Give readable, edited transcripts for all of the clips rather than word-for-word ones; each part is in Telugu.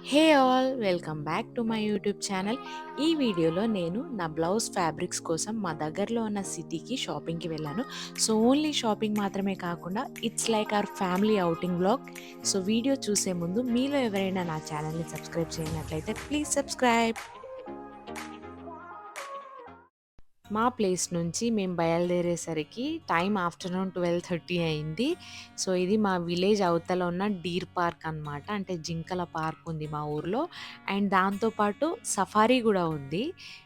Hey all welcome back to my YouTube channel. ఈ వీడియోలో నేను నా బ్లౌజ్ ఫ్యాబ్రిక్స్ కోసం మా దగ్గరలో ఉన్న సిటీకి షాపింగ్కి వెళ్ళాను. సో ఓన్లీ షాపింగ్ మాత్రమే కాకుండా it's like our family outing blog. So video చూసే ముందు మీలో ఎవరైనా నా ఛానల్ని సబ్స్క్రైబ్ చేయనట్లయితే ప్లీజ్ సబ్స్క్రైబ్. మా ప్లేస్ నుంచి మేము బయలుదేరేసరికి టైం ఆఫ్టర్నూన్ 12:30 అయింది. సో ఇది మా విలేజ్ అవతల ఉన్న డీర్ పార్క్ అనమాట. అంటే జింకల పార్క్ ఉంది మా ఊర్లో. అండ్ దాంతో పాటు సఫారీ గూడా ఉంది.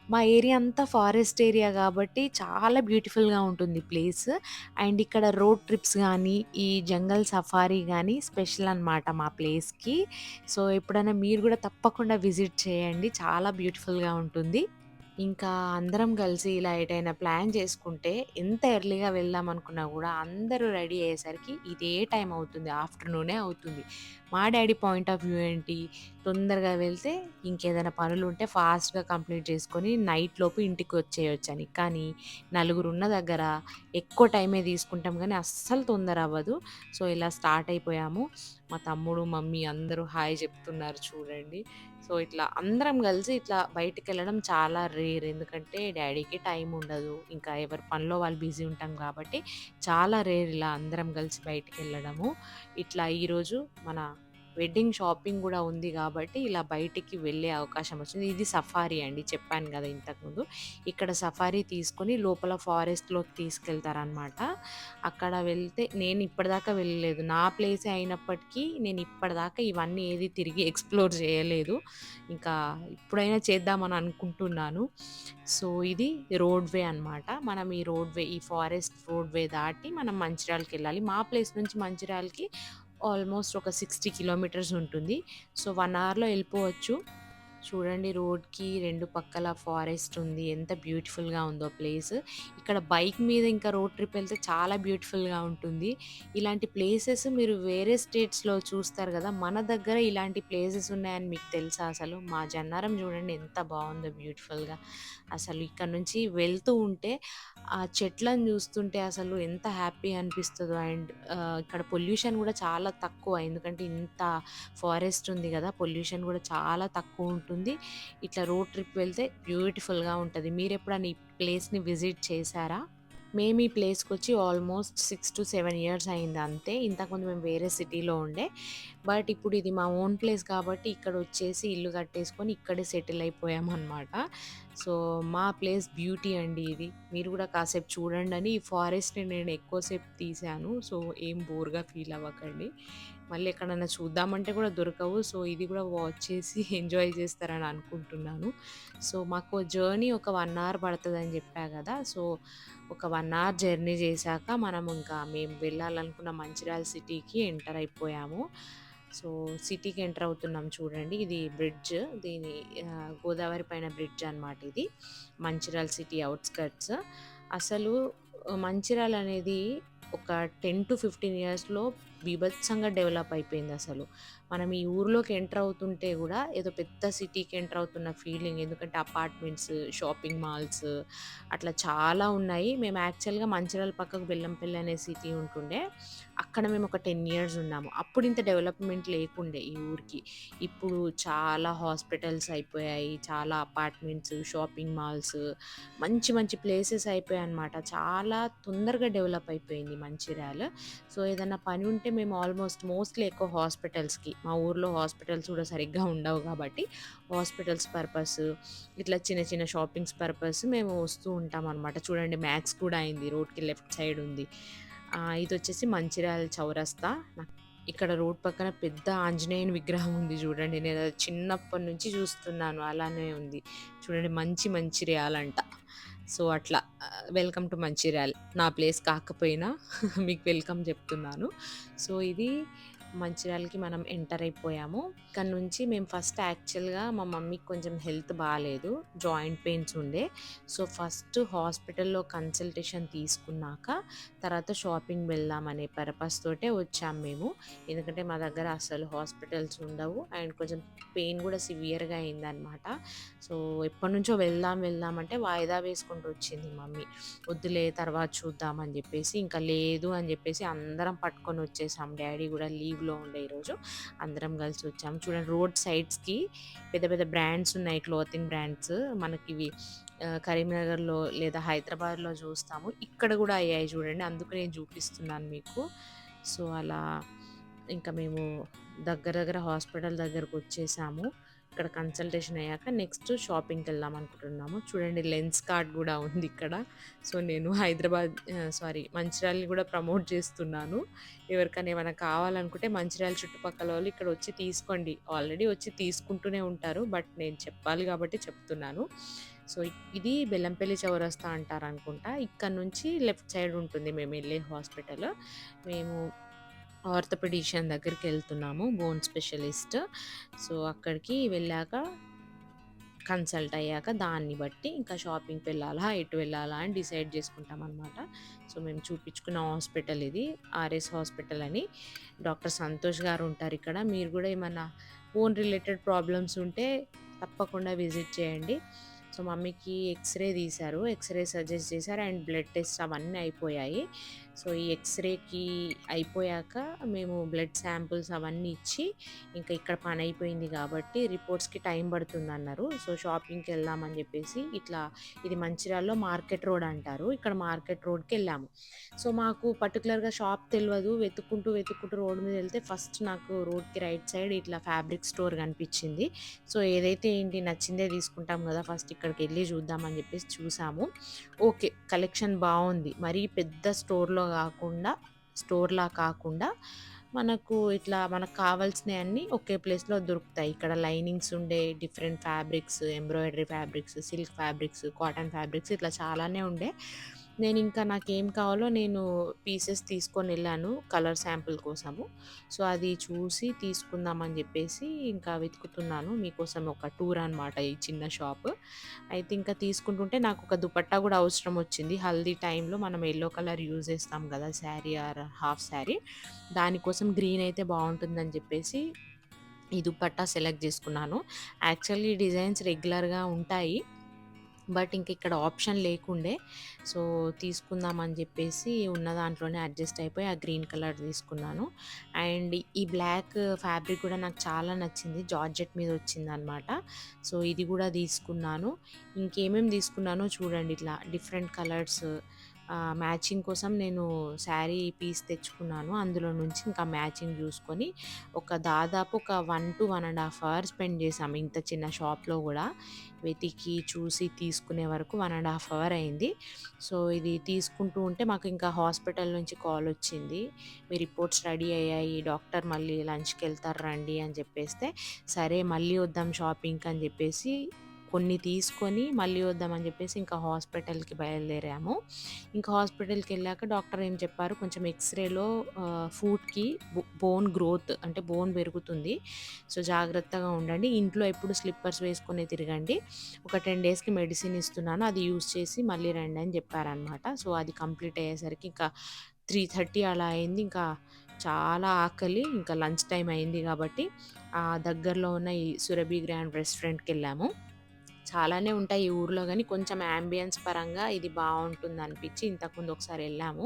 మా ఏరియా అంతా ఫారెస్ట్ ఏరియా గాబట్టి చాలా బ్యూటిఫుల్‌గా ఉంటుంది ప్లేస్. అండ్ ఇక్కడ రోడ్ ట్రిప్స్ గానీ, ఈ జంగల్ సఫారీ గానీ స్పెషల్ అనమాట మా ప్లేస్‌కి. సో ఎప్పుడైనా మీరు గూడా తప్పకుండా విజిట్ చేయండి. చాలా బ్యూటిఫుల్‌గా ఉంటుంది. ఇంకా అందరం కలిసి ఇలా ఎటైనా ప్లాన్ చేసుకుంటే ఎంత ఎర్లీగా వెళ్దాం అనుకున్నా గూడా అందరూ రెడీ అయ్యేసరికి ఇదే టైం అవుతుంది. ఆఫ్టర్‌నూనే అవుతుంది. మా డ్యాడీ పాయింట్ ఆఫ్ వ్యూ ఏంటి? తొందరగా వెళ్తే ఇంకేదైనా పనులుంటే ఫాస్ట్‌గా కంప్లీట్ చేసుకొని నైట్ లోపు ఇంటికి వచ్చేయొచ్చని. కానీ నలుగురున్న దగ్గర ఎక్కువ టైమే తీసుకుంటాం గానీ అస్సలు తొందర అవ్వదు. సో ఇలా స్టార్ట్ అయిపోయాము. మా తమ్ముడు, మమ్మీ అందరూ హాయ్ చెప్తున్నారు చూడండి. సో, ఇట్లా అందరం గలిసి ఇట్లా బయటికెళ్ళడం చాలా రేర్. ఎందుకంటే డ్యాడీకి టైం ఉండదు. ఇంకా ఎవరి పనిలో వాళ్ళు బిజీ ఉంటాం కాబట్టి చాలా రేర్ ఇలా అందరం కలిసి బయటికెళ్ళడము. ఇట్లా ఈరోజు మన వెడ్డింగ్ షాపింగ్ గూడా ఉంది గాబట్టి ఇలా బయటికి వెళ్ళే అవకాశం వచ్చింది. ఇది సఫారీ అండి చెప్పాను గదా ఇంతకుముందు. ఇక్కడ సఫారీ తీసుకొని లోపల ఫారెస్ట్‌లోకి తీసుకెళ్తారనమాట. అక్కడ వెళ్తే నేను ఇప్పటిదాకా వెళ్ళలేదు. నా ప్లేసే అయినప్పటికీ నేను ఇప్పటిదాకా ఇవన్నీ ఏది తిరిగి ఎక్స్‌ప్లోర్ చేయలేదు. ఇంకా ఇప్పుడైనా చేద్దామని అనుకుంటున్నాను. సో, ఇది రోడ్‌వే అనమాట. మనం ఈ ఫారెస్ట్ రోడ్‌వే దాటి మనం మంచిర్యాలకెళ్ళాలి. మా ప్లేస్ నుంచి మంచిర్యాలకి ఆల్మోస్ట్ ఒక 60 కిలోమీటర్స్ ఉంటుంది. సో, 1 అవర్‌లో ఎళ్ళిపోవచ్చు. చూడండి రోడ్‌కి 2 పక్కల ఫారెస్ట్ ఉంది. ఎంత బ్యూటిఫుల్‌గా ఉందో ప్లేస్. ఇక్కడ బైక్ మీద ఇంకా రోడ్ ట్రిప్ ఎళ్తే చాలా బ్యూటిఫుల్‌గా ఉంటుంది. ఇలాంటి ప్లేసెస్ మీరు వేరే స్టేట్స్‌లో చూస్తారు గదా! మన దగ్గర ఇలాంటి ప్లేసెస్ ఉన్నాయని మీకు తెలుసా అసలు? మా జన్నారం చూడండి ఎంత బావుందో బ్యూటిఫుల్‌గా. అసలు ఇక్కడ నుంచి వెళ్తూ ఉంటే ఆ చెట్లను చూస్తుంటే అసలు ఎంత హ్యాపీ అనిపిస్తదో. అండ్ ఇక్కడ పొల్యూషన్ గూడా చాలా తక్కువ. ఎందుకంటే ఇంత ఫారెస్ట్ ఉంది గదా! పొల్యూషన్ గూడా చాలా తక్కువుంటుంది. ఇట్లా రోడ్ ట్రిప్ వెళ్తే బ్యూటిఫుల్‌గా ఉంటది. మీరెప్పుడన్నా ఈ ప్లేస్‌ని విజిట్ చేశారా? మేము ఈ ప్లేస్‌కొచ్చి ఆల్మోస్ట్ 6-7 ఇయర్స్ అయింది అంతే. ఇంతకుముందు మేము వేరే సిటీలో ఉండే. బట్ ఇప్పుడు ఇది మా ఓన్ ప్లేస్ కాబట్టి ఇక్కడొచ్చేసి ఇల్లు కట్టేసుకొని ఇక్కడే సెటిల్ అయిపోయామనమాట. సో, మా ప్లేస్ బ్యూటీ అండి ఇది. మీరు గూడా కాసేపు చూడండని ఈ ఫారెస్ట్‌ని నేను ఎక్కువ సేపు తీశాను. సో, ఏం బోర్‌గా ఫీల్ అవ్వకండి. మళ్ళీ ఎక్కడన్నా చూద్దామంటే కూడా దొరకవు. సో, ఇది కూడా వాచ్ చేసి ఎంజాయ్ చేస్తారని అనుకుంటున్నాను. సో, మాకు జర్నీ ఒక 1 అవర్ పడతదని చెప్పా గదా! సో, ఒక 1 అవర్ జర్నీ చేశాక మనం ఇంకా మేము వెళ్ళాలనుకున్న మంచిర్యాల సిటీకి ఎంటర్ అయిపోయాము. సో, సిటీకి ఎంటర్ అవుతున్నాం చూడండి. ఇది బ్రిడ్జ్. దీని గోదావరి పైన బ్రిడ్జ్ అనమాట ఇది. Mancherial city outskirts. అసలు మంచిర్యాల అనేది ఒక 10-15 ఇయర్స్‌లో బీభత్సంగా డెవలప్ అయిపోయిందసలు. మనం ఈ ఊర్లోకి ఎంటర్ అవుతుంటే గూడా ఏదో పెద్ద సిటీకి ఎంటర్ అవుతున్న ఫీలింగ్. ఎందుకంటే అపార్ట్మెంట్స్, షాపింగ్ మాల్స్ అట్లా చాలా ఉన్నాయి. మేము యాక్చువల్‌గా మంచిర్యాల పక్కకు బెల్లంపల్లి అనే సిటీ ఉంటుండే. అక్కడ మేము ఒక 10 ఇయర్స్ ఉన్నాము. అప్పుడు ఇంత డెవలప్‌మెంట్ లేకుండే ఈ ఊరికి. ఇప్పుడు చాలా హాస్పిటల్స్ అయిపోయాయి. చాలా అపార్ట్మెంట్స్, షాపింగ్ మాల్స్ మంచి మంచి ప్లేసెస్ అయిపోయాయన్నమాట. చాలా తొందరగా డెవలప్ అయిపోయింది మంచిర్యాల. సో, ఏదన్నా పని ఉంటే మేము మోస్ట్‌లీ ఎక్కువ హాస్పిటల్స్‌కి. మా ఊర్లో హాస్పిటల్స్ కూడా సరిగ్గా ఉండవు కాబట్టి హాస్పిటల్స్ పర్పస్, ఇట్లా చిన్న చిన్న షాపింగ్స్ పర్పస్ మేము వస్తూ ఉంటామనమాట. చూడండి మ్యాక్స్ కూడా అయింది. రోడ్‌కి లెఫ్ట్ సైడ్ ఉంది. ఇదొచ్చేసి మంచిర్యాల చౌరస్తా. ఇక్కడ రోడ్ పక్కన పెద్ద ఆంజనేయుని విగ్రహం ఉంది చూడండి. నేనది చిన్నప్పటి నుంచి చూస్తున్నాను. అలానే ఉంది. చూడండి మంచిర్యాలంట. సో, అట్లా వెల్కమ్ టు మంచిర్యాల్. నా ప్లేస్ కాకపోయినా మీకు వెల్కమ్ చెప్తున్నాను. సో, ఇది మంచిర్యాలకి మనం ఎంటర్ అయిపోయాము. ఇక్కడ నుంచి మేము ఫస్ట్ యాక్చువల్‌గా మా మమ్మీకి కొంచెం హెల్త్ బాలేదు. జాయింట్ పెయిన్స్ ఉండే. సో, ఫస్ట్ హాస్పిటల్‌లో కన్సల్టేషన్ తీసుకున్నాక తర్వాత షాపింగ్ వెళ్దాం అనే పర్పస్ తోటే వచ్చాం మేము. ఎందుకంటే మా దగ్గర అసలు హాస్పిటల్స్ ఉండవు. అండ్ కొంచెం పెయిన్ కూడా సివియర్‌గా అయిందనమాట. సో, ఎప్పటినుంచో వెళ్దాం అంటే వాయిదా వేసుకుంటూ వచ్చింది మమ్మీ. వద్దులే తర్వాత చూద్దాం అని చెప్పేసి, ఇంకా లేదు అని చెప్పేసి అందరం పట్టుకొని వచ్చేసాం. డ్యాడీ కూడా లీవ్ ఊర్లో ఉండే ఈరోజు. అందరం కలిసి వచ్చాము. చూడండి రోడ్ సైడ్స్‌కి పెద్ద పెద్ద బ్రాండ్స్ ఉన్నాయి. క్లోతింగ్ బ్రాండ్స్ మనకివి కరీంనగర్‌లో లేదా హైదరాబాద్‌లో చూస్తాము. ఇక్కడ గూడా అయ్యాయి చూడండి. అందుకు నేను చూపిస్తున్నాను మీకు. సో, అలా ఇంకా మేము దగ్గర దగ్గర హాస్పిటల్ దగ్గరకొచ్చేసాము. ఇక్కడ కన్సల్టేషన్ అయ్యాక నెక్స్ట్ షాపింగ్‌కెళ్దాం అనుకుంటున్నాము. చూడండి లెన్స్ కార్ట్ గూడా ఉంది ఇక్కడ. సో, నేను హైదరాబాద్ సారీ మంచిర్యాలని గూడా ప్రమోట్ చేస్తున్నాను. ఎవరికైనా ఏమైనా కావాలనుకుంటే మంచిర్యాల చుట్టుపక్కలోళ్ళు ఇక్కడ వచ్చి తీసుకోండి. ఆల్రెడీ వచ్చి తీసుకుంటూనే ఉంటారు. బట్ నేను చెప్పాలి కాబట్టి చెప్తున్నాను. సో, ఇది బెల్లంపల్లి చౌరస్తా అంటారనుకుంటా. ఇక్కడ నుంచి లెఫ్ట్ సైడ్ ఉంటుంది మేమెళ్ళే హాస్పిటల్. మేము ఆర్థోపెడిషియన్ దగ్గరికెళ్తున్నాము. Bone specialist. సో, అక్కడికి వెళ్ళాక కన్సల్ట్ అయ్యాక దాన్ని బట్టి ఇంకా షాపింగ్‌కి వెళ్ళాలా, ఎటు వెళ్ళాలా అని డిసైడ్ చేసుకుంటామనమాట. సో, మేము చూపించుకున్న హాస్పిటల్ ఇది. ఆర్ఎస్ హాస్పిటల్ అని. డాక్టర్ సంతోష్ గారు ఉంటారిక్కడ. మీరు కూడా ఏమన్నా బోన్ రిలేటెడ్ ప్రాబ్లమ్స్ ఉంటే తప్పకుండా విజిట్ చేయండి. సో, మమ్మీకి ఎక్స్‌రే తీశారు. ఎక్స్‌రే సజెస్ట్ చేశారు అండ్ బ్లడ్ టెస్ట్ అవన్నీ అయిపోయాయి. సో, ఈ ఎక్స్‌రేకి అయిపోయాక మేము బ్లడ్ శాంపుల్స్ అవన్నీ ఇచ్చి ఇంకా ఇక్కడ పని అయిపోయింది కాబట్టి రిపోర్ట్స్‌కి టైం పడుతుందన్నారు. సో, షాపింగ్‌కెళ్దామని చెప్పేసి ఇట్లా ఇది మంచిర్యాలలో మార్కెట్ రోడ్ అంటారు. ఇక్కడ మార్కెట్ రోడ్‌కెళ్ళాము. సో, మాకు పర్టిక్యులర్‌గా షాప్ తెలవదు. వెతుక్కుంటూ రోడ్ మీద వెళ్తే ఫస్ట్ నాకు రోడ్‌కి రైట్ సైడ్ ఇట్లా ఫ్యాబ్రిక్ స్టోర్ కనిపించింది. సో, ఏదైతే ఏంటి నచ్చిందే తీసుకుంటాం కదా! ఫస్ట్ ఇక్కడికెళ్ళి చూద్దామని చెప్పేసి చూసాము. ఓకే. కలెక్షన్ బావుంది. మరీ పెద్ద స్టోర్‌లా కాకుండా మనకు ఇట్లా మనకు కావాల్సినయన్నీ ఒకే ప్లేస్‌లో దొరుకుతాయి. ఇక్కడ లైనింగ్స్ ఉండే different fabrics, embroidery fabrics, silk fabrics, cotton fabrics ఇట్లా చాలానే ఉండే. నేనింకా నాకేం కావాలో నేను పీసెస్ తీసుకొనెళ్ళాను కలర్ శాంపుల్ కోసము. సో, అది చూసి తీసుకుందామని జెప్పేసి ఇంకా వెతుకుతున్నాను. మీకోసం ఒక టూర్ అనమాట ఈ చిన్న షాప్. అయితే ఇంకా తీసుకుంటుంటే నాకొక దుపట్టా గూడా అవసరం వచ్చింది. హల్దీ టైంలో మనం యెల్లో కలర్ యూజ్ చేస్తాం గదా! Sari or half sari. దానికోసం గ్రీన్ అయితే బావుంటుందని జెప్పేసి ఈ దుపట్టా సెలెక్ట్ జేసుకున్నాను. యాక్చువల్లీ ఈ డిజైన్స్ రెగ్యులర్‌గా ఉంటాయి. బట్ ఇంక ఇక్కడ ఆప్షన్ లేకుండే. సో, తీసుకుందామని జెప్పేసి ఉన్న దాంట్లోనే అడ్జస్ట్ అయిపోయి ఆ గ్రీన్ కలర్ తీసుకున్నాను. అండ్ ఈ బ్లాక్ ఫ్యాబ్రిక్ గూడా నాకు చాలా నచ్చింది. జార్జెట్ మీద వచ్చిందనమాట. సో, ఇది గూడా తీసుకున్నాను. ఇంకేమేమి తీసుకున్నానో చూడండి ఇట్లా డిఫరెంట్ కలర్స్ మ్యాచింగ్ కోసం నేను శారీ పీస్ తెచ్చుకున్నాను. అందులో నుంచి ఇంకా మ్యాచింగ్ జూసుకొని దాదాపు ఒక 1-1 ½ అవర్ స్పెండ్ చేశాము. ఇంత చిన్న షాప్‌లో గూడా. వెతికి, చూసి తీసుకునే వరకు 1 ½ అవర్ అయింది. సో, ఇది తీసుకుంటూ ఉంటే మాకు ఇంకా హాస్పిటల్ నుంచి కాలొచ్చింది. మీ రిపోర్ట్స్ రెడీ అయ్యాయి. డాక్టర్ మళ్ళీ లంచ్‌కెళ్తారు రండి అని చెప్పేస్తే, సరే మళ్ళీ వద్దాం షాపింగ్‌కి అని చెప్పేసి కొన్ని తీసుకొని మళ్ళీ వద్దామని చెప్పేసి ఇంకా హాస్పిటల్‌కి బయలుదేరాము. ఇంకా హాస్పిటల్‌కెళ్ళాక డాక్టర్ ఏం చెప్పారు, కొంచెం ఎక్స్‌రేలో ఫూట్‌కి బోన్ గ్రోత్ అంటే బోన్ పెరుగుతుంది. సో, జాగ్రత్తగా ఉండండి. ఇంట్లో ఎప్పుడు స్లిప్పర్స్ వేసుకొనే తిరగండి. ఒక 10 డేస్‌కి మెడిసిన్ ఇస్తున్నాను. అది యూజ్ చేసి మళ్ళీ రండి అని చెప్పారనమాట. సో, అది కంప్లీట్ అయ్యేసరికి ఇంకా 3:30 అలా అయింది. ఇంకా చాలా ఆకలి. ఇంకా లంచ్ టైమ్ అయింది కాబట్టి దగ్గరలో ఉన్న ఈ సురభి గ్రాండ్ రెస్టారెంట్‌కెళ్ళాము. చాలానే ఉంటాయి ఈ ఊర్లో గానీ, కొంచెం యాంబియన్స్ పరంగా ఇది బావుంటుందనిపిచ్చి ఇంతకుముందు ఒకసారి ఎళ్ళాము.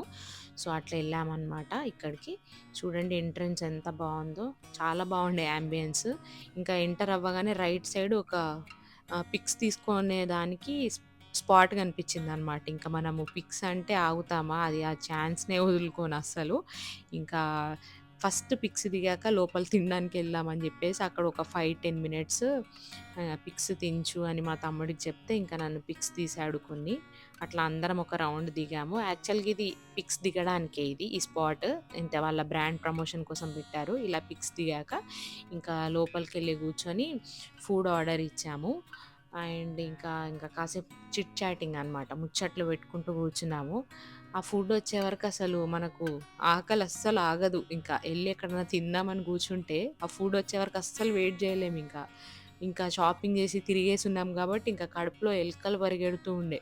సో, అట్లా ఎళ్ళామనమాట ఇక్కడికి. చూడండి ఎంట్రన్స్ ఎంత బావుందో. చాలా బావుండే యాంబియన్స్. ఇంకా ఎంటర్ అవ్వగానే రైట్ సైడ్ ఒక పిక్స్ తీసుకునే దానికి స్పాట్ కనిపిచ్చిందనమాట. ఇంక మనము పిక్స్ అంటే ఆగుతామా? అది ఆ ఛాన్స్‌నే వదులుకోనస్సలు. ఇంకా ఫస్ట్ పిక్స్ దిగాక లోపల తినడానికెళ్దామని జెప్పేసి అక్కడ ఒక 5, 10 మినిట్స్ పిక్స్ తించు అని మా తమ్ముడికి చెప్తే ఇంకా నన్ను పిక్స్ తీసాడు కొన్ని. అట్లా అందరం ఒక రౌండ్ దిగాము. యాక్చువల్‌గా ఇది పిక్స్ దిగడానికే ఇది ఈ స్పాట్. అంటే వాళ్ళ బ్రాండ్ ప్రమోషన్ కోసం పెట్టారు. ఇలా పిక్స్ దిగాక ఇంకా లోపలికెళ్ళి కూర్చొని ఫుడ్ ఆర్డర్ ఇచ్చాము. అండ్ ఇంకా కాసేపు చిట్ చాటింగ్ అనమాట. ముచ్చట్లు పెట్టుకుంటూ కూర్చున్నాము. ఆ ఫుడ్ వచ్చే వరకు అసలు మనకు ఆకలి అస్సలు ఆగదు. ఇంకా ఎళ్లి ఎక్కడన్నా తిందామని కూర్చుంటే ఆ ఫుడ్ వచ్చే వరకు అస్సలు వెయిట్ చేయలేమింకా. ఇంకా షాపింగ్ చేసి తిరిగేసున్నాం కాబట్టి ఇంకా కడుపులో ఎలకలు పరిగెడుతూ ఉండే.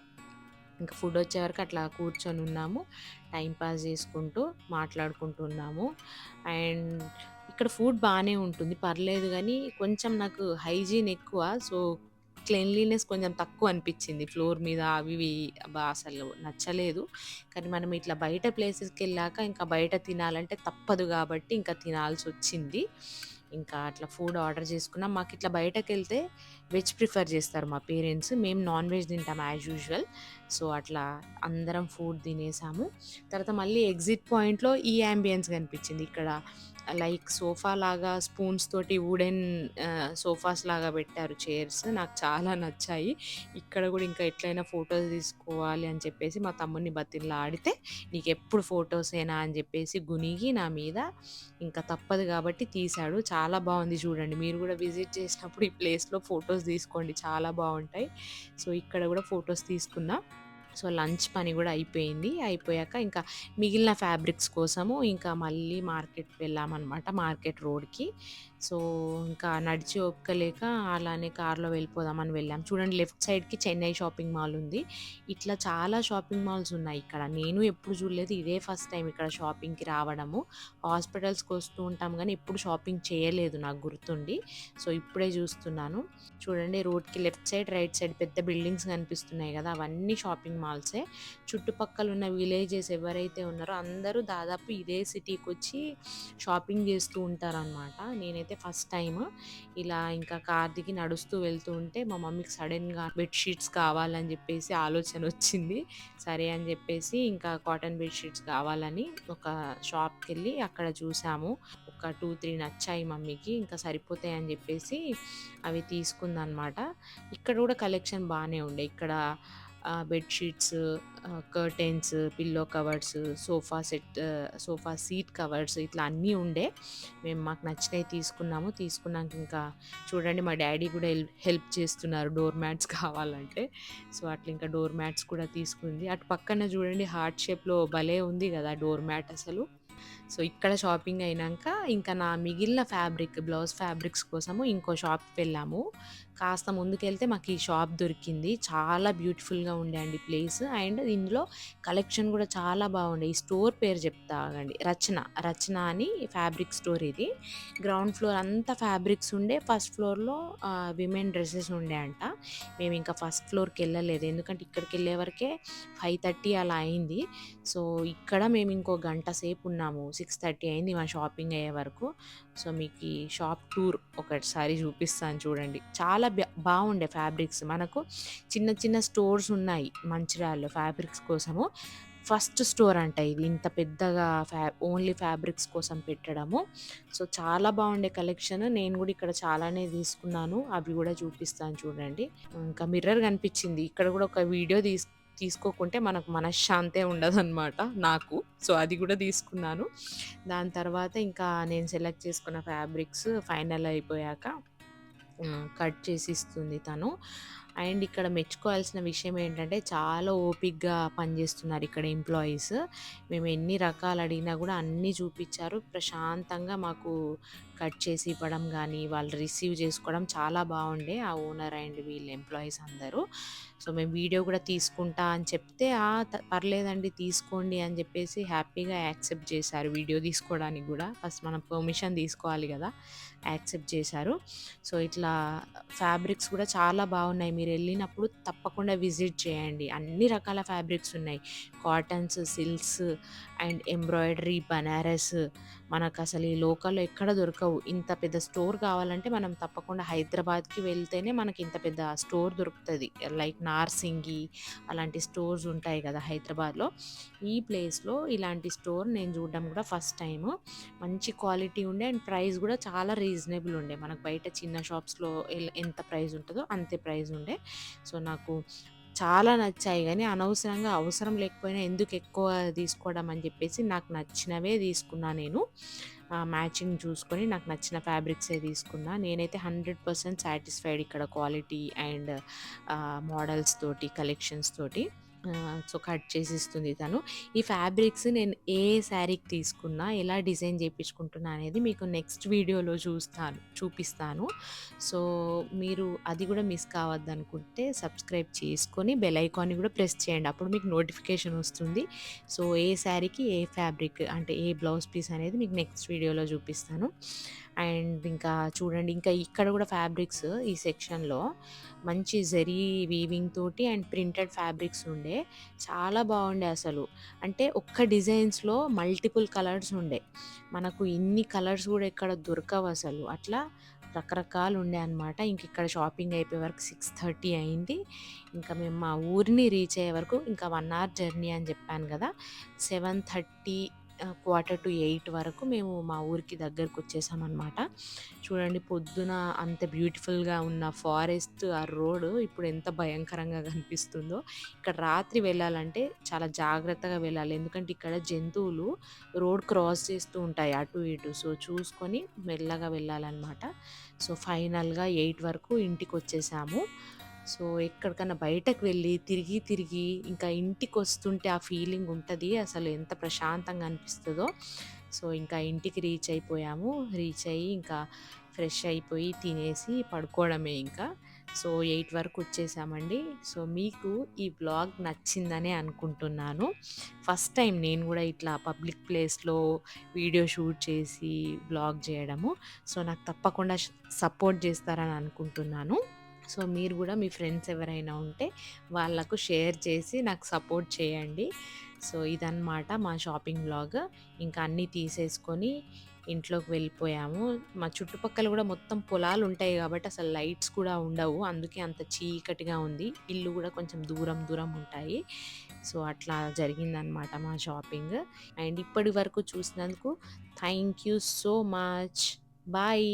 ఇంకా ఫుడ్ వచ్చే వరకు అట్లా కూర్చొనున్నాము. టైమ్ పాస్ చేసుకుంటూ, మాట్లాడుకుంటూ ఉన్నాము. అండ్ ఇక్కడ ఫుడ్ బానే ఉంటుంది. పర్లేదు గానీ కొంచెం నాకు హైజీన్ ఎక్కువ. సో, క్లీన్లీనెస్ కొంచెం తక్కువ అనిపించింది. ఫ్లోర్ మీద అవి ఇవి అబ్బా! అసలు నచ్చలేదు. కానీ మనం ఇట్లా బయట ప్లేసెస్‌కెళ్ళాక ఇంకా బయట తినాలంటే తప్పదు కాబట్టి ఇంకా తినాల్సొచ్చింది. ఇంకా అట్లా ఫుడ్ ఆర్డర్ చేసుకున్నాం. మాకిట్లా బయటకెళ్తే వెజ్ ప్రిఫర్ చేస్తారు మా పేరెంట్స్. మేము నాన్ వెజ్ తింటాం యాజ్ యూజువల్. సో, అట్లా అందరం ఫుడ్ తినేసాము. తర్వాత మళ్ళీ ఎగ్జిట్ పాయింట్‌లో ఈ యాంబియన్స్ కనిపించింది. ఇక్కడ లైక్ సోఫా లాగా స్పూన్స్ తోటి వుడెన్ సోఫాస్ లాగా పెట్టారు చైర్స్. నాకు చాలా నచ్చాయి. ఇక్కడ గూడా ఇంకా ఎట్లైనా ఫోటోస్ తీసుకోవాలి అని చెప్పేసి మా తమ్ముడిని బతిమలాడితే, "నీకెప్పుడు ఫోటోసేనా" అని చెప్పేసి గునిగి నా మీద ఇంకా తప్పదు కాబట్టి తీశాడు. చాలా బావుంది చూడండి. మీరు గూడా విజిట్ చేసినప్పుడు ఈ ప్లేస్‌లో ఫోటోస్ తీసుకోండి. చాలా బావుంటాయి. సో, ఇక్కడ గూడా ఫోటోస్ తీసుకున్నా. సో, లంచ్ పని గూడా అయిపోయింది. అయిపోయాక ఇంకా మిగిలిన ఫ్యాబ్రిక్స్ కోసము ఇంకా మళ్ళీ మార్కెట్‌కి వెళ్ళామనమాట. మార్కెట్ రోడ్‌కి. సో, ఇంకా నడిచి ఓపిక లేక అలానే కార్‌లో వెళ్ళిపోదామని వెళ్ళాం. చూడండి లెఫ్ట్ సైడ్‌కి చెన్నై షాపింగ్ మాల్ ఉంది. ఇట్లా చాలా షాపింగ్ మాల్స్ ఉన్నాయి ఇక్కడ. నేను ఎప్పుడు చూడలేదు. ఇదే ఫస్ట్ టైమ్ ఇక్కడ షాపింగ్‌కి రావడము. హాస్పిటల్స్‌కి వస్తూ ఉంటాం గానీ ఎప్పుడు షాపింగ్ చేయలేదు నాకు గుర్తుండి. సో, ఇప్పుడే చూస్తున్నాను. చూడండి రోడ్‌కి లెఫ్ట్ సైడ్, రైట్ సైడ్ పెద్ద బిల్డింగ్స్ కనిపిస్తున్నాయి గదా! అవన్నీ షాపింగ్ మాల్సే. చుట్టుపక్కల ఉన్న విలేజెస్ ఎవరైతే ఉన్నారో అందరూ దాదాపు ఇదే సిటీకొచ్చి షాపింగ్ చేస్తూ ఉంటారనమాట. నేనైతే ఫస్ట్ టైమ్ ఇలా ఇంకా కార్ దిగి నడుస్తూ వెళ్తూ ఉంటే మా మమ్మీకి సడెన్‌గా బెడ్ షీట్స్ కావాలని జెప్పేసి ఆలోచనొచ్చింది. సరే అని జెప్పేసి ఇంకా కాటన్ బెడ్ షీట్స్ కావాలని ఒక షాప్‌కెళ్ళి అక్కడ చూసాము. ఒక 2, 3 నచ్చాయి మమ్మీకి. ఇంకా సరిపోతాయని జెప్పేసి అవి తీసుకుందనమాట. ఇక్కడ గూడా కలెక్షన్ బానే ఉండే. ఇక్కడ bed sheets, curtains, pillow covers, sofa set, sofa seat covers ఇట్లా అన్నీ ఉండే. మాకు నచ్చినయి తీసుకున్నాము. తీసుకున్నాక ఇంకా చూడండి మా డ్యాడీ గూడా హెల్ప్ చేస్తున్నారు డోర్ మ్యాట్స్ కావాలంటే. సో, అట్లా ఇంకా డోర్ మ్యాట్స్ కూడా తీసుకుంది. అటు పక్కన చూడండి హార్ట్ షేప్‌లో భలే ఉంది గదా! డోర్ మ్యాట్ అసలు. సో, ఇక్కడ షాపింగ్ అయినంక ఇంకా నా మిగిలిన బ్లౌజ్ ఫ్యాబ్రిక్స్ కోసము ఇంకో షాప్‌కి వెళ్ళాము. కాస్త ముందుకెళ్తే మాకు ఈ షాప్ దొరికింది. చాలా బ్యూటిఫుల్‌గా ఉండే అండి ప్లేస్. అండ్ ఇందులో కలెక్షన్ గూడా చాలా బాగుండే. ఈ స్టోర్ పేరు చెప్తా ఆగండి. రచన అని ఫ్యాబ్రిక్ స్టోర్ ఇది. గ్రౌండ్ ఫ్లోర్ అంతా ఫ్యాబ్రిక్స్ ఉండే. ఫస్ట్ ఫ్లోర్‌లో విమెన్ డ్రెసెస్ ఉండే అంట. మేమింకా ఫస్ట్ ఫ్లోర్‌కెళ్ళలేదు. ఎందుకంటే ఇక్కడికెళ్ళే వరకే 5:30 అలా అయింది. సో, ఇక్కడ మేము ఇంకో గంట సేపు ఉన్నాము. 6:30 అయింది మా షాపింగ్ అయ్యే వరకు. సో, మీకీ షాప్ టూర్ ఒకసారి చూపిస్తాను చూడండి. చాలా బావుండే ఫ్యాబ్రిక్స్. మనకు చిన్న చిన్న స్టోర్స్ ఉన్నాయి మంచిర్యాలలో ఫ్యాబ్రిక్స్ కోసము. ఫస్ట్ స్టోర్ అంట ఇది. ఇంత పెద్దగా ఓన్లీ ఫ్యాబ్రిక్స్ కోసం పెట్టడము. సో, చాలా బావుండే కలెక్షన్. నేను గూడా ఇక్కడ చాలానే తీసుకున్నాను. అవి గూడా చూపిస్తాను చూడండి. ఇంకా మిర్రర్ కనిపిచ్చింది. ఇక్కడ గూడా ఒక వీడియో తీసుకోకుంటే మనకు మనశ్శాంతే ఉండదనమాట నాకు. సో, అది గూడా తీసుకున్నాను. దాని తర్వాత ఇంకా నేను సెలెక్ట్ చేసుకున్న ఫ్యాబ్రిక్స్ ఫైనల్ అయిపోయాక కట్ చేసి ఇస్తుంది తను. అండ్ ఇక్కడ మెచ్చుకోవాల్సిన విషయం ఏంటంటే చాలా ఓపికగా పనిచేస్తున్నారు ఇక్కడ ఎంప్లాయీస్. మేము ఎన్ని రకాలు అడిగినా కూడా అన్నీ చూపించారు. ప్రశాంతంగా మాకు కట్ చేసి ఇవ్వడం గానీ, వాళ్ళు రిసీవ్ చేసుకోవడం చాలా బాగుండే ఆ ఓనర్ అండ్ వీళ్ళ ఎంప్లాయీస్ అందరూ. సో, మేము వీడియో కూడా తీసుకుంటా అని చెప్తే, పర్లేదండి తీసుకోండి అని చెప్పేసి హ్యాపీగా యాక్సెప్ట్ చేశారు వీడియో తీసుకోవడానికి కూడా. ఫస్ట్ మనం పర్మిషన్ తీసుకోవాలి కదా! యాక్సెప్ట్ చేశారు. సో, ఇట్లా ఫ్యాబ్రిక్స్ కూడా చాలా బాగున్నాయి. మీరెళ్ళినప్పుడు తప్పకుండా విజిట్ చేయండి. అన్ని రకాల ఫ్యాబ్రిక్స్ ఉన్నాయి. Cottons, silks and embroidery, Banaras మనకసలు ఈ లోకల్‌లో ఎక్కడ దొరకవు. ఇంత పెద్ద స్టోర్ కావాలంటే మనం తప్పకుండా హైదరాబాద్‌కి వెళ్తేనే మనకి ఇంత పెద్ద స్టోర్ దొరుకుతది. లైక్ నార్సింగి అలాంటి స్టోర్స్ ఉంటాయి కదా హైదరాబాద్‌లో. ఈ ప్లేస్‌లో ఇలాంటి స్టోర్ నేను చూడడం కూడా ఫస్ట్ టైము. మంచి క్వాలిటీ ఉండే అండ్ ప్రైస్ కూడా చాలా రీజనబుల్ ఉండే. మనకు బయట చిన్న షాప్స్‌లో ఎంత ప్రైస్ ఉంటదో అంతే ప్రైస్ ఉండే. సో, నాకు చాలా నచ్చాయి గానీ, అనవసరంగా అవసరం లేకపోయినా ఎందుకు ఎక్కువ తీసుకోవడం అని చెప్పేసి నాకు నచ్చినవే తీసుకున్నా నేను. మ్యాచింగ్ చూసుకొని నాకు నచ్చిన ఫ్యాబ్రిక్సే తీసుకున్నా. నేనైతే 100% సాటిస్ఫైడ్ ఇక్కడ క్వాలిటీ అండ్ మోడల్స్ తోటి, కలెక్షన్స్ తోటి. సో, కట్ చేసి ఇస్తుంది తను. ఈ ఫ్యాబ్రిక్స్ నేను ఏ శారీకి తీసుకున్నా, ఎలా డిజైన్ చేపించుకుంటున్నా అనేది మీకు నెక్స్ట్ వీడియోలో చూపిస్తాను. సో, మీరు అది కూడా మిస్ కావద్దనుకుంటే సబ్స్క్రైబ్ చేసుకొని బెల్ ఐకాన్‌ని కూడా ప్రెస్ చేయండి. అప్పుడు మీకు నోటిఫికేషన్ వస్తుంది. సో, ఏ శారీకి ఏ ఫ్యాబ్రిక్ అంటే ఏ బ్లౌజ్ పీస్ అనేది మీకు నెక్స్ట్ వీడియోలో చూపిస్తాను. అండ్ ఇంకా చూడండి, ఇంకా ఇక్కడ కూడా ఫ్యాబ్రిక్స్ ఈ సెక్షన్‌లో మంచి జరీ వీవింగ్ తోటి అండ్ ప్రింటెడ్ ఫ్యాబ్రిక్స్ ఉండే. చాలా బాగుండే అసలు. అంటే ఒక్క డిజైన్స్‌లో మల్టిపుల్ కలర్స్ ఉండే. మనకు ఇన్ని కలర్స్ కూడా ఇక్కడ దొరకవు అసలు. అట్లా రకరకాలు ఉండే అనమాట. ఇంక ఇక్కడ షాపింగ్ అయిపోయే వరకు 6:30 అయింది. ఇంకా మేము మా ఊరిని రీచ్ అయ్యే వరకు ఇంకా 1 అవర్ జర్నీ అని చెప్పాను కదా! 7:30 క్వార్టర్ టు 8 వరకు మేము మా ఊరికి దగ్గరకు వచ్చేసామన్నమాట. చూడండి, పొద్దున అంత బ్యూటిఫుల్గా ఉన్న ఫారెస్ట్, ఆ రోడ్ ఇప్పుడు ఎంత భయంకరంగా కనిపిస్తుందో. ఇక్కడ రాత్రి వెళ్ళాలంటే చాలా జాగ్రత్తగా వెళ్ళాలి, ఎందుకంటే ఇక్కడ జంతువులు రోడ్ క్రాస్ చేస్తూ ఉంటాయి అటు ఇటు. సో చూసుకొని మెల్లగా వెళ్ళాలన్నమాట. సో ఫైనల్గా 8 వరకు ఇంటికి వచ్చేసాము. సో ఎక్కడికన్నా బయటకు వెళ్ళి తిరిగి తిరిగి ఇంకా ఇంటికి వస్తుంటే ఆ ఫీలింగ్ ఉంటుంది, అసలు ఎంత ప్రశాంతంగా అనిపిస్తుందో. సో ఇంకా ఇంటికి రీచ్ అయిపోయాము. రీచ్ అయ్యి ఇంకా ఫ్రెష్ అయిపోయి తినేసి పడుకోవడమే ఇంకా. సో 8 వరకు వచ్చేసామండి. సో మీకు ఈ వ్లాగ్ నచ్చిందనే అనుకుంటున్నాను. ఫస్ట్ టైం నేను కూడా ఇట్లా పబ్లిక్ ప్లేస్లో వీడియో షూట్ చేసి వ్లాగ్ చేయడము. సో నాకు తప్పకుండా సపోర్ట్ చేస్తారని అనుకుంటున్నాను. సో మీరు కూడా మీ ఫ్రెండ్స్ ఎవరైనా ఉంటే వాళ్ళకు షేర్ చేసి నాకు సపోర్ట్ చేయండి. సో ఇదన్నమాట మా షాపింగ్ వ్లాగ్. ఇంకా అన్నీ తీసేసుకొని ఇంట్లోకి వెళ్ళిపోయాము. మా చుట్టుపక్కల కూడా మొత్తం పొలాలు ఉంటాయి కాబట్టి అసలు లైట్స్ కూడా ఉండవు, అందుకే అంత చీకటిగా ఉంది. ఇల్లు కూడా కొంచెం దూరం దూరం ఉంటాయి. సో అట్లా జరిగిందనమాట మా షాపింగ్. అండ్ ఇప్పటి వరకు చూసినందుకు thank you so much. Bye.